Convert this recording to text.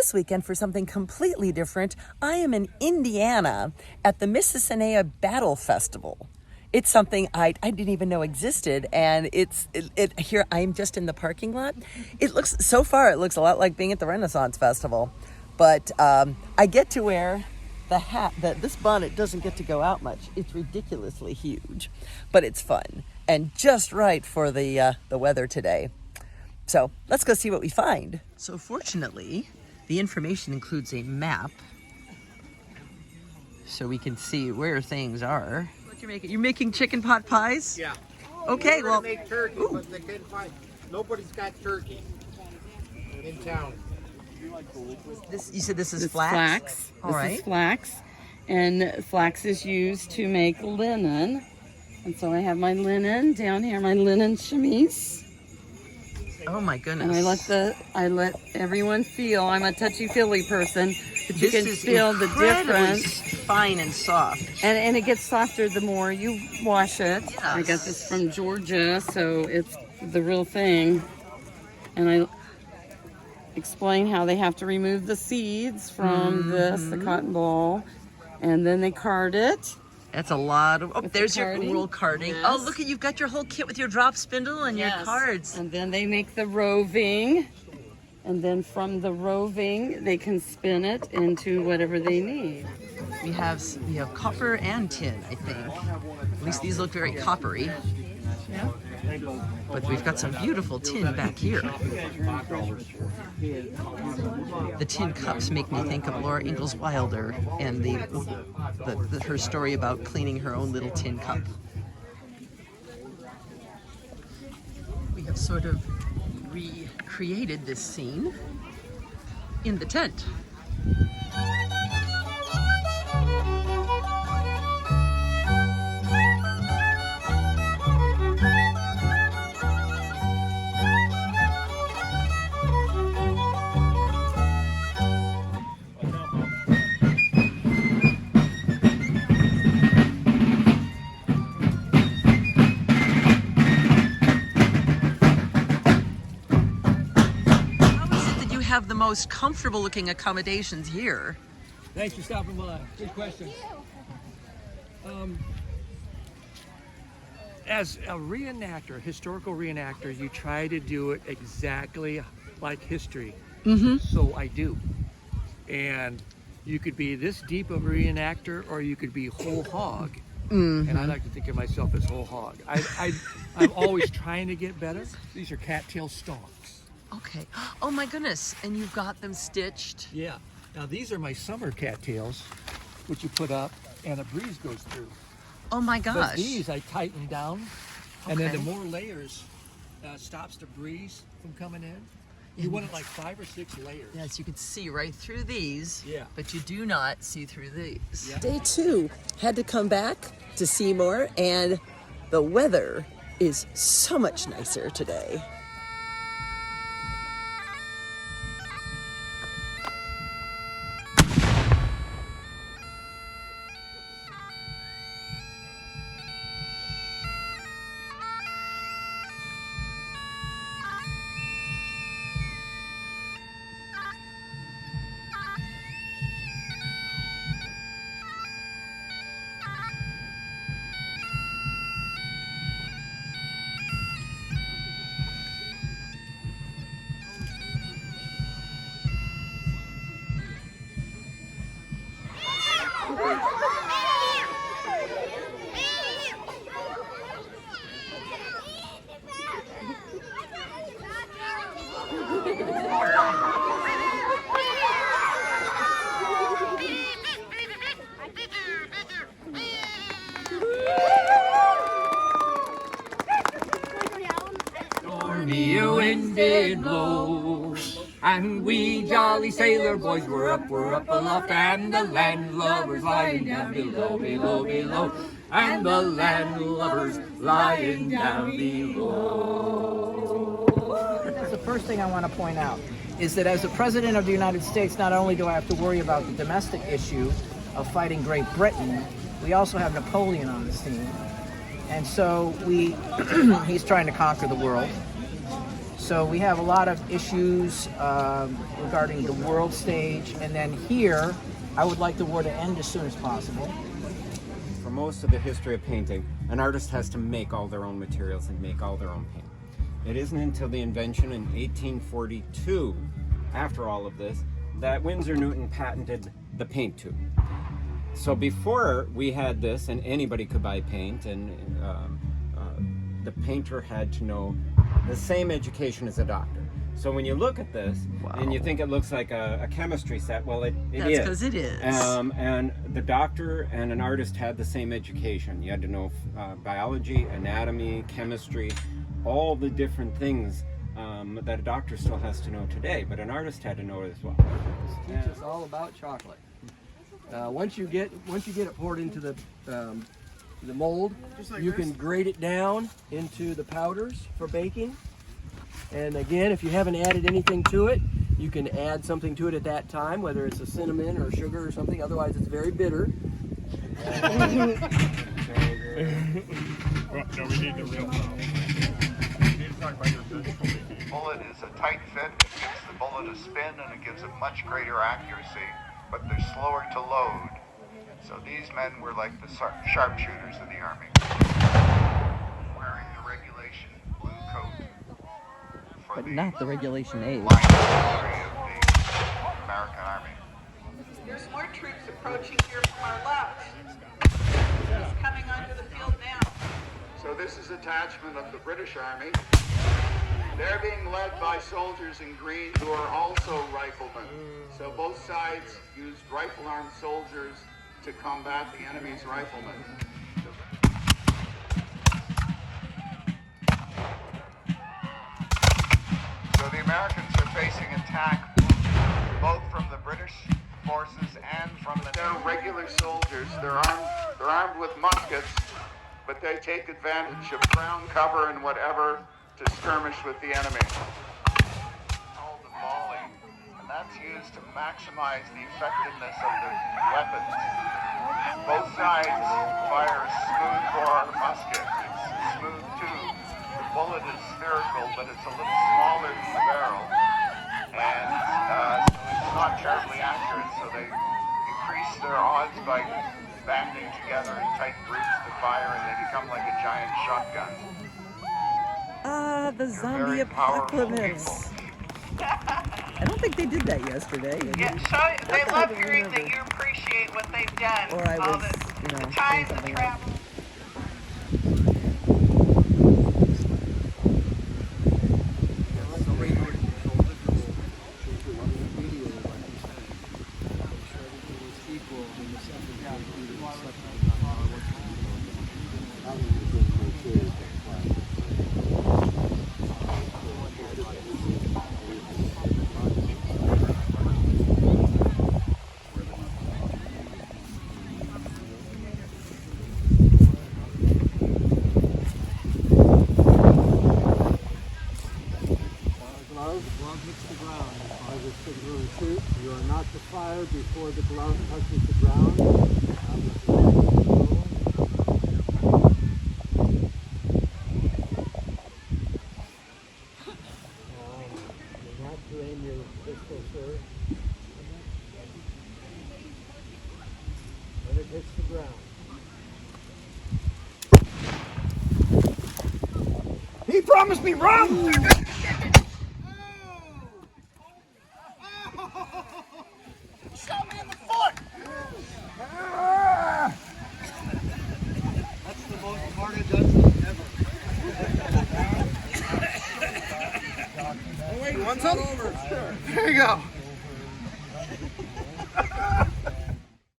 this weekend, for something completely different, I am in Indiana at the Mississinewa Battle Festival. It's something I didn't even know existed, and here I am just in the parking lot. It looks a lot like being at the Renaissance Festival, but I get to wear the hat. This bonnet doesn't get to go out much. It's ridiculously huge, but it's fun and just right for the weather today. So let's go see what we find. So fortunately, the information includes a map, so we can see where things are. What you're making? You're making chicken pot pies? Yeah. Okay, well. Make turkey, but they can't find. Nobody's got turkey in town. You said this is It's flax? flax. All This right. is flax. And flax is used to make linen. And so I have my linen down here, my linen chemise. Oh my goodness. And I let everyone feel. I'm a touchy-feely person, but you This can is feel the incredibly difference. fine and soft. And it gets softer the more you wash it. Yes. I got this from Georgia, so it's the real thing. And I explain how they have to remove the seeds from the cotton ball, and then they card it. That's a lot of. Oh, With there's the your carding. roll carding. Yes. Oh, look at, you've got your whole kit with your drop spindle and your cards. And then they make the roving, and then from the roving they can spin it into whatever they need. We have copper and tin, I think. At least these look very coppery. But we've got some beautiful tin back here. The tin cups make me think of Laura Ingalls Wilder and her story about cleaning her own little tin cup. We have sort of recreated this scene in the tent. Have the most comfortable looking accommodations here. Thanks for stopping by. Good question. As a reenactor, historical reenactor, you try to do it exactly like history. So I do. And you could be this deep of a reenactor, or you could be whole hog. And I like to think of myself as whole hog. I'm always trying to get better. These are cattail stalks. Okay. Oh my goodness. And you've got them stitched. Yeah. Now these are my summer cattails, which you put up and a breeze goes through. Oh my But gosh. these I tighten down, and then Okay. the more layers stops the breeze from coming in. You want it like 5 or 6 layers. Yes, you can see right through these, Yeah. but you do not see through these. Yeah. Day 2, had to come back to see more, and the weather is so much nicer today. Stormy a wind did blow, and we jolly sailor boys were up aloft, and the landlubbers lying down below, below, below, and the landlubbers lying down below. That's the first thing I want to point out, is that as the President of the United States, not only do I have to worry about the domestic issue of fighting Great Britain, we also have Napoleon on the scene. And so he's trying to conquer the world. So we have a lot of issues regarding the world stage, and then here, I would like the war to end as soon as possible. For most of the history of painting, an artist has to make all their own materials and make all their own paint. It isn't until the invention in 1842, after all of this, that Winsor Newton patented the paint tube. So before we had this, and anybody could buy paint, and the painter had to know the same education as a doctor. So when you look at this, and you think it looks like a chemistry set, well, it is. That's because it is. And the doctor and an artist had the same education. You had to know biology, anatomy, chemistry, all the different things that a doctor still has to know today, but an artist had to know it as well. Teach us all about chocolate. Once you get it poured into the mold, you can grate it down into the powders for baking. And again, if you haven't added anything to it, you can add something to it at that time, whether it's a cinnamon or sugar or something. Otherwise, it's very bitter. Well, no, we need the real stuff. We need to talk about your physical making. Bullet is a tight fit. It gives the bullet a spin and it gives it much greater accuracy, but they're slower to load. So these men were like the sharpshooters of the Army, wearing the regulation blue coat for But not the regulation age. line infantry of the American Army. There's more troops approaching here from our left. He's coming onto the field now. So this is a detachment of the British Army. They're being led by soldiers in green who are also riflemen. So both sides used rifle-armed soldiers to combat the enemy's riflemen. So the Americans are facing attack both from the British forces and from the... They're regular soldiers. They're armed with muskets, but they take advantage of ground cover and whatever to skirmish with the enemy. Called the volley, and that's used to maximize the effectiveness of the weapons. Both sides fire a smooth bore musket. It's smooth tube. The bullet is spherical, but it's a little smaller than the barrel, and so it's not terribly accurate. So they increase their odds by banding together in tight groups to fire, and they become like a giant shotgun. The zombie apocalypse. I don't think they did that yesterday. Yeah, they love hearing that you appreciate what they've done. Or I all was, the time, the something travel. You are not to fire before the glove touches the ground. You have to aim your pistol, sir. When it hits the ground. He promised me rum! Shot me in the foot! That's the most martyrdom ever. Wait, one's over. There you go.